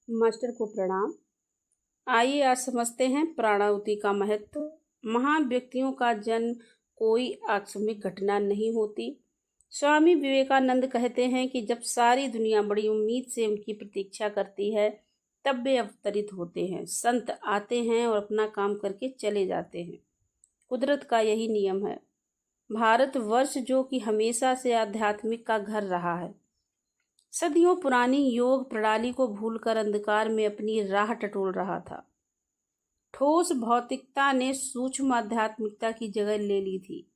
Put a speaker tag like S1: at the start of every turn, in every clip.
S1: Master को प्रणाम। आइए आज समझते हैं प्राणाहुति का महत्व। महान व्यक्तियों का जन्म कोई आकस्मिक घटना नहीं होती। स्वामी विवेकानंद कहते हैं कि जब सारी दुनिया बड़ी उम्मीद से उनकी प्रतीक्षा करती है तब वे अवतरित होते हैं। संत आते हैं और अपना काम करके चले जाते हैं। कुदरत का यही नियम है। भारतवर्ष जो कि हमेशा से आध्यात्मिक का घर रहा है, सदियों पुरानी योग प्रणाली को भूलकर अंधकार में अपनी राह टटोल रहा था। ठोस भौतिकता ने सूक्ष्म आध्यात्मिकता की जगह ले ली थी।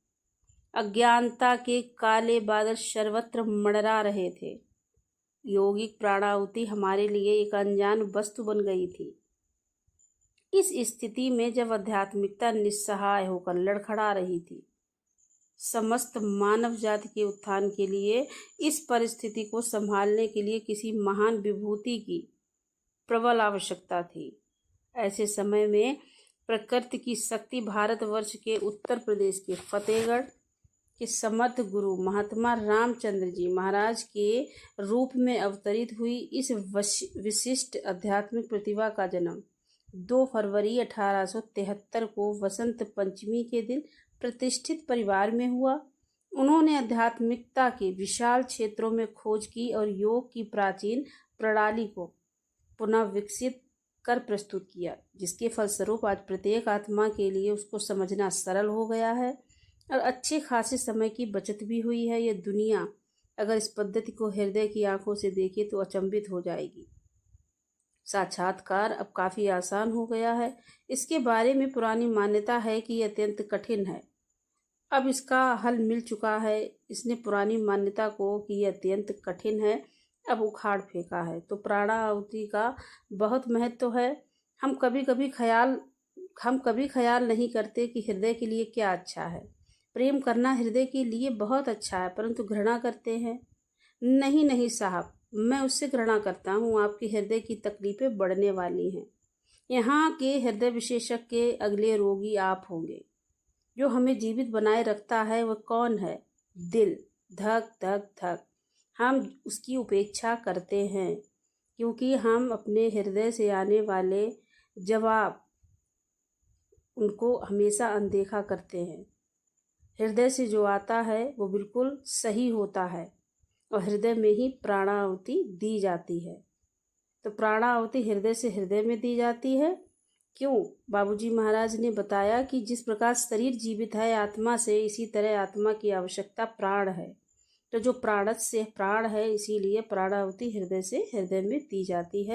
S1: अज्ञानता के काले बादल सर्वत्र मंडरा रहे थे। यौगिक प्राणाहुति हमारे लिए एक अनजान वस्तु बन गई थी। इस स्थिति में जब आध्यात्मिकता निस्सहाय होकर लड़खड़ा रही थी, समस्त मानव जाति के उत्थान के लिए, इस परिस्थिति को संभालने के लिए किसी महान विभूति की प्रबल आवश्यकता थी। ऐसे समय में प्रकृति की शक्ति भारतवर्ष के उत्तर प्रदेश के फतेहगढ़ के समर्थ गुरु महात्मा रामचंद्र जी महाराज के रूप में अवतरित हुई। इस विशिष्ट आध्यात्मिक प्रतिभा का जन्म 2 फरवरी 1873 को वसंत पंचमी के दिन प्रतिष्ठित परिवार में हुआ। उन्होंने आध्यात्मिकता के विशाल क्षेत्रों में खोज की और योग की प्राचीन प्रणाली को पुनः विकसित कर प्रस्तुत किया, जिसके फलस्वरूप आज प्रत्येक आत्मा के लिए उसको समझना सरल हो गया है और अच्छे खासे समय की बचत भी हुई है। यह दुनिया अगर इस पद्धति को हृदय की आंखों से देखे तो अचंभित हो जाएगी। साक्षात्कार अब काफ़ी आसान हो गया है। इसके बारे में पुरानी मान्यता है कि यह अत्यंत कठिन है। अब इसका हल मिल चुका है। इसने पुरानी मान्यता को कि यह अत्यंत कठिन है अब उखाड़ फेंका है। तो प्राणाहुति का बहुत महत्व है। हम कभी ख़याल नहीं करते कि हृदय के लिए क्या अच्छा है। प्रेम करना हृदय के लिए बहुत अच्छा है, परंतु घृणा करते हैं। नहीं साहब, मैं उससे घृणा करता हूँ। आपके हृदय की तकलीफ़ें बढ़ने वाली हैं। यहाँ के हृदय विशेषज्ञ के अगले रोगी आप होंगे। जो हमें जीवित बनाए रखता है वह कौन है? दिल। धक धक धक। हम उसकी उपेक्षा करते हैं क्योंकि हम अपने हृदय से आने वाले जवाब उनको हमेशा अनदेखा करते हैं। हृदय से जो आता है वो बिल्कुल सही होता है और हृदय में ही प्राणाहुति दी जाती है। तो प्राणाहुति हृदय से हृदय में दी जाती है। क्यों? बाबूजी महाराज ने बताया कि जिस प्रकार शरीर जीवित है आत्मा से, इसी तरह आत्मा की आवश्यकता प्राण है। तो जो प्राणत से प्राण है, इसीलिए प्राणाहुति हृदय से हृदय में दी जाती है।